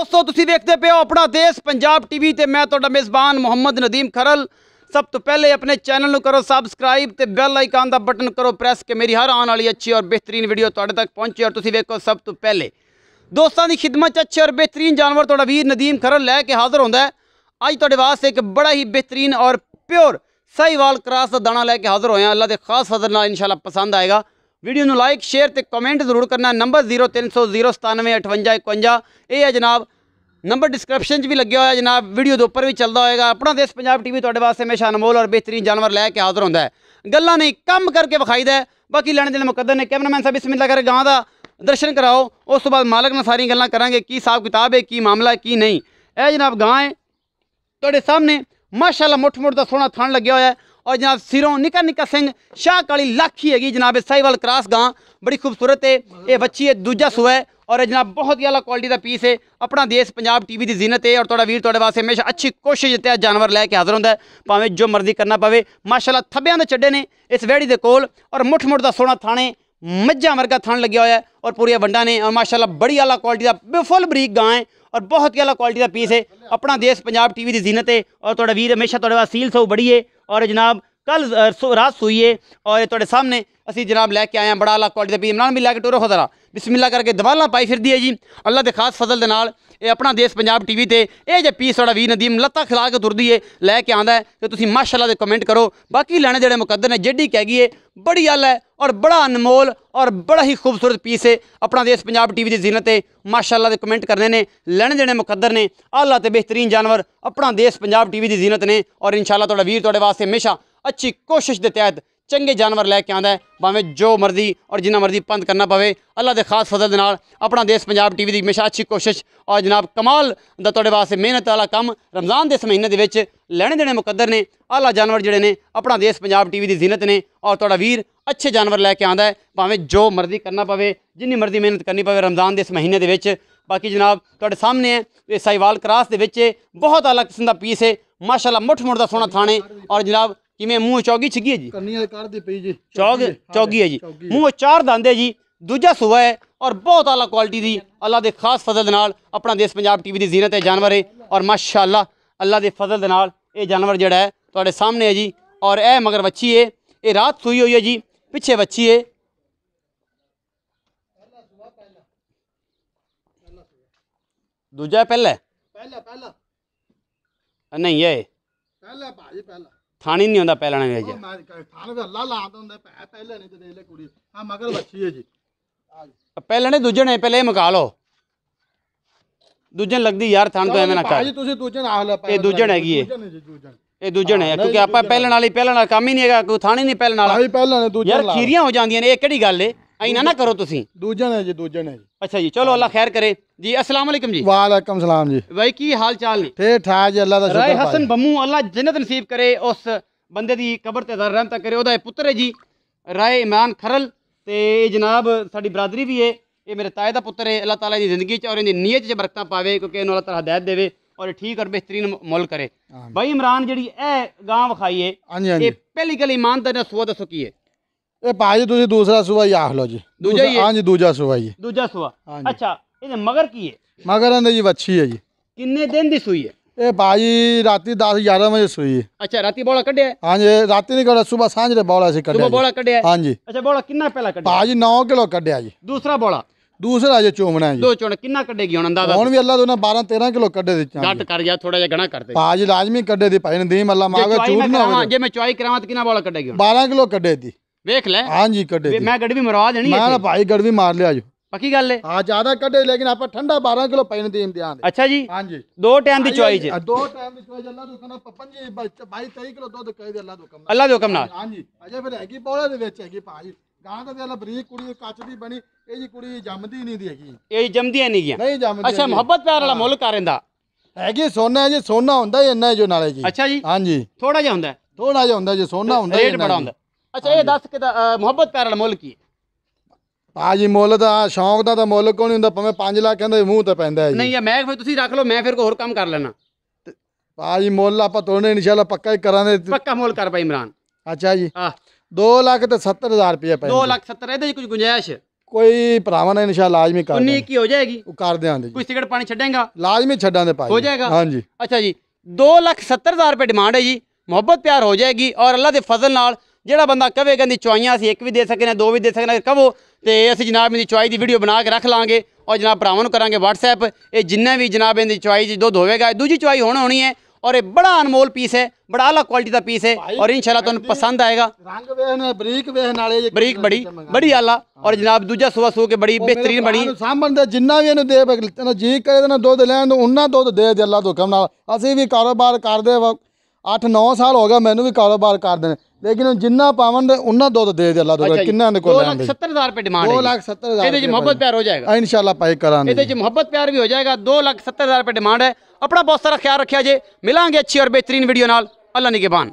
दोस्तों तुसी देखते पे हो अपना देश पंजाब टीवी ते मैं तुहाडा मेज़बान मोहम्मद नदीम खरल। सब तो पहले अपने चैनल नूं करो सबसक्राइब ते बेल आइकन दा बटन करो प्रेस के मेरी हर आने वाली अच्छी और बेहतरीन वीडियो तुहाडे तक पहुंचे और तुसी देखो सब तो पहले। दोस्तों की खिदमत अच्छे और बेहतरीन जानवर तुहाडा वीर नदीम खरल लैके हाज़र होंदा है। अज तुहाडे वास्ते एक बड़ा ही बेहतरीन और प्योर साहिवाल क्रॉस का दाना लैके हाज़र होए। अल्लाह के खास फजल नाल इंशाल्लाह पसंद आएगा। वीडियो में लाइक शेयर ते कमेंट जरूर करना। नंबर 0300 097 58 51 ये है जनाब। नंबर डिस्क्रिप्शन भी लगे हुआ है जनाब। वीडियो के उपर भी चलता होएगा। अपना देश पंजाब टीवी तुहाडे वास्ते हमेशा अनमोल और बेहतरीन जानवर लैके हाज़र होंदा है। गल्लां नहीं कम करके विखाईदा है। बाकी लैने देने मुकद्दर ने। कैमरामैन साहब बिस्मिल्लाह कर गां दा दर्शन कराओ। उस तो बाद मालक नाल सारी गल्लां करांगे की हिसाब किताब है की मामला है की नहीं। यह जनाब गां है तुहाडे सामने माशाअल्लाह मुठ मुठ का सोहना थन लग्या होया है और जनाब सिरों निका निका सिंह शाह काली लाखी हैगी जनाब। साहिवाल क्रॉस गां बड़ी खूबसूरत है। ये बच्ची है दूजा सुआ है और जनाब बहुत ही आला क्वालिटी का पीस है। अपना देश पंजाब टीवी की जीनत है और तुहाडा वीर तुहाडे वास्ते हमेशा अच्छी कोशिश तहत जानवर लैके हाज़र होंदा है। भावें जो मर्जी करना पवे। माशाअल्लाह थब्बियां दे चड्डे ने इस वैड़ी दे कोल और मुठ मुठ का सोहना थाने मज्झां वर्गा थन लग्या होया है और पूरी वंडा ने और माशाअल्लाह बड़ी आला क्वालिटी का फुल बरीक गां है और बहुत ही आला क्वालिटी का पीस है। अपना देश पंजाब टीवी की जीनत है और तुहाडा वीर हमेशा तुहाडे वास्ते सील सौ बड़ी है और जनाब कल रात सुई है और तुहाडे सामने असी जनाब लैके आए हैं बड़ा आला क्वालिटी का पीस। इमरान भी लैके टुरो खतरा बिस्मिल्लाह करके दवाला पाई फिरदी है जी। अल्लाह के खास फजल दे नाल ये अपना देश पंजाब टीवी ते ये जे पीस तुहाडा वीर नदीम लत्ता खिला के तुरदी है लैके आंदा है तो तुसीं माशाअल्लाह दे कमेंट करो। बाकी लैने जेड़े मुकद्दर ने जेडी कहगी है बड़ी आला है और बड़ा अनमोल और बड़ा ही खूबसूरत पीस है। अपना देश पंजाब टीवी की जीनत है। माशाअल्लाह दे कमेंट करने ने लैने देने मुकद्दर ने आला ते बेहतरीन जानवर अपना देश पंजाब टीवी की जीनत ने और इंशाअल्लाह तुहाडा वीर तुहाडे वास्ते हमेशा अच्छी कोशिश के तहत चंगे जानवर लैके आंदा है। भावें जो मर्जी और जिन्ना मर्जी पंत करना पवे। अल्लाह के खास फजल दे नाल अपना देश पंजाब टीवी की हमेशा अच्छी कोशिश और जनाब कमाल दा तुहाडे वास्ते मेहनत वाला कम रमज़ान के इस महीने दे विच लैने देने मुकद्दर ने आला जानवर जिहड़े ने अपना देश पंजाब टीवी की जीनत ने और तुहाडा वीर अच्छे जानवर लैके आंदा है। भावें जो मर्जी करना पवे जिन्नी मर्जी मेहनत करनी पवे रमज़ान के इस महीने दे विच। बाकी जनाब तुहाडे सामने है ये साहिवाल क्रॉस दे विच बहुत अलग किस्म का पीस है। माशाअल्लाह मुठ मुठ का सोहना थाने और जनाब किमें मूँह चौगी छिगी है जी चौगी है जी मूँह चार दंद है जी दूजा सुआ है और बहुत आला क्वालिटी दी अल्लाह के खास फजल दे नाल अपना देश पंजाब टीवी की जीनत है जानवर है और माशाअल्लाह अल्लाह के फजल दे नाल ये जानवर जिहड़ा है तुहाडे सामने है जी। और यह मगर बच्ची है ये रात सुई हुई है जी पिछे बच्ची है दूजा पहला नहीं है थानी नहीं होंदा पहला ने जी पहले ने दूजे ने पहले मुका लो दूजे लगदी यार थान तो एवें ना कर ये दूजन हैगी है ये दूजन है क्योंकि आप पहले नाल काम ही नहीं है कोई थानी नहीं पहले नाल यार खीरियां हो जांदियां ने ये केड़ी गल है ऐना ना करो तुसीं दूजन है जी अच्छा जी चलो अल्लाह खैर करे जी। अस्सलाम वालेकुम जी। वालेकुम सलाम जी। भाई की हाल चाल ने ठीक ठाक जी अल्लाह दा शुक्र राय हसन बम्मू अल्लाह जन्नत नसीब करे उस बंदे दी कबर ते रहमत करे। ओदा पुत्र है जी राय इमरान खरल ते जनाब साडी बरादरी भी है ये मेरे ताए दा पुत्र है। अल्लाह ताला दी जिंदगी च और इहदी नीयत च बरकतां पावे क्योंकि इहनूं अल्लाह ताला हिदायत देवे और ठीक और बेहतरीन मोल करे। भाई इमरान जी गां विखाई है ये पहली गल ईमानदारी नाल सुआ दसो की है ये भाजी तुसीं दूसरा सुआ ही आख लो जी दूजा ही है हां जी दूजा सुआ ही दूजा सुआ अच्छा ये मगर की है मगर अंदर जी बच्ची है जी किन्ने दिन दी सुई है ये भाजी राती 10-11 बजे सुई है। अच्छा राती बौला कड्ढिया है हां जी राती नहीं कड्ढिया सुबह सांझ रे बौला से कड्ढिया सुबह बौला कड्ढिया है हां जी। अच्छा बौला कितना पहला कड्ढिया भाजी 9 किलो कड्ढिया जी दूसरा बौला दूसरा जो चोमना है जी दो चोण कितना कड्ढेगी हुण अंदाजा हुण भी अल्लाह तो 12-13 किलो कड्ढे दी घट कर जा थोड़ा जिहा घना कर दे भाजी लाजमी कड्ढे दी भाई नदीम अल्लाह मांगे चूट ना हो जे मैं चॉइस करावां तो कितना बौला कड्ढेगी 12 किलो कड्ढे दी देख ले हां जी कड्ढे दी मैं गड़ भी मरवा देनी है मैं भाई गड़ भी मार लिया जो पक्की गल है हां ज्यादा कड्ढे लेकिन आप ठंडा 12 किलो पैन दी ध्यान दे। अच्छा जी हां जी दो टाइम दी चॉइस है दो टाइम दी चॉइस अल्लाह तो कना 22-23 किलो दूध कह दे अल्लाह दे हुक्म नाल हां जी अजे फिर हैगी बौले दे विच हैगी भाजी गां दा अल्लाह बरीक कुड़ी कच दी बनी ए जी कुड़ी जमदी नहीं दी हैगी ये जमदी नहीं गया नहीं जमदी अच्छा मोहब्बत प्यार वाला मुल कर इंदा हैगी सोना जी सोना हुंदा इन्ना जो नाले जी अच्छा जी हां जी थोड़ा जिहा हुंदा थोड़ा जिहा हुंदा जी सोना हुंदा रेट बड़ा हुंदा। अच्छा ये दस के मोहब्बत प्यार वाला मुल की भाजी मुल दा शौक दा मुल कोई नहीं हुंदा भावें 5 लाख कहंदे मूंह ते पैंदा है जी नहीं मैं फिर तुसीं रख लो मैं फिर कोई होर काम कर लेना भाजी मुल आपां तोड़ने इंशाल्लाह पक्का ही करांगे पक्का मुल कर भाई इमरान। अच्छा जी हां 2,70,000 रुपया 2,70,000 ਇਹਦੇ ਕੁਝ ਗੁੰਜਾਇਸ਼ ਕੋਈ ਭਰਾਵਾਂ ਨੇ ਇਨਸ਼ਾ ਲਾਜ਼ਮੀ ਕਰ 19 21 ਹੋ ਜਾਏਗੀ। ਕਰ ਦਿਆਂਗੇ ਜੀ, ਕੋਈ ਸਿਗਰਟ ਪਾਣੀ ਛੱਡੇਗਾ? ਲਾਜ਼ਮੀ ਛੱਡਾਂਗੇ ਭਾਈ। ਹੋ ਜਾਏਗਾ? ਹਾਂਜੀ। अच्छा जी 2,70,000 रुपये डिमांड है जी। मुहब्बत प्यार हो जाएगी और अल्लाह के फजल नाल ਜਿਹੜਾ ਬੰਦਾ ਕਵੇ ਕਹਿੰਦੀ ਚੁਆਈਆਂ ਅਸੀਂ ਇੱਕ ਵੀ ਦੇ ਸਕਨੇ, ਦੋ ਵੀ ਦੇ ਸਕਨੇ, ਕਹੋ ਤੇ ਅਸੀਂ ਜਨਾਬ ਇਹਦੀ ਚੁਆਈ ਦੀ ਵੀਡੀਓ ਬਣਾ ਕੇ ਰੱਖ ਲਾਂਗੇ ਔਰ ਜਨਾਬ ਭਰਾਵਾਂ ਨੂੰ ਕਰਾਂਗੇ WhatsApp। ਇਹ ਜਿੰਨੇ ਵੀ ਜਨਾਬ ਇਹਦੀ ਚੁਆਈ ਦੀ ਦੁੱਧ ਹੋਵੇਗਾ, ਦੂਜੀ ਚੁਆਈ ਹੋਣੀ ਹੈ और ये बड़ा अनमोल पीस है, बड़ा आला क्वालिटी का पीस है और इंशाल्लाह तुहानू पसंद आएगा। रंग वेखना बरीक वेख नाले बरीक बड़ी बड़ी आला और जनाब दूजा सुबह सो के बड़ी बेहतरीन बनी सामन दे जिन्ना भी ਇਹਨੂੰ ਦੇ ਜੀ ਕਰੇ ਨਾ ਦੁੱਧ ਲੈਣ ਨੂੰ ਉਹਨਾਂ ਦੁੱਧ ਦੇ ਅੱਲਾ ਤੋਂ ਹੁਕਮ ਨਾਲ। ਅਸੀਂ ਵੀ ਕਾਰੋਬਾਰ ਕਰਦੇ 8-9 ਸਾਲ ਹੋ ਗਿਆ ਮੈਨੂੰ ਵੀ ਕਾਰੋਬਾਰ ਕਰਦੇ ਨੇ, ਲੇਕਿਨ ਜਿੰਨਾ ਪਾਵਨ ਦੇ ਉਹਨਾਂ ਦੁੱਧ ਦੇ ਅੱਲਾ ਤੋਂ ਕਿੰਨਾ ਦੇ ਕੋਲ ਲੈਂਦੇ। 2,70,000 रुपये डिमांड है। 2,70,000 ਇਹਦੇ 'ਚ ਮੁਹੱਬਤ ਪਿਆਰ ਹੋ ਜਾਏਗਾ इंशाल्लाह पाई करांगे। ਇਹਦੇ 'ਚ ਮੁਹੱਬਤ ਪਿਆਰ ਵੀ ਹੋ ਜਾਏਗਾ। 2,70,000 रुपये डिमांड है। अपना बहुत सारा ख्याल रखिया जे। मिलांगे अच्छी और बेहतरीन वीडियो नाल। अल्लाह निगहबान।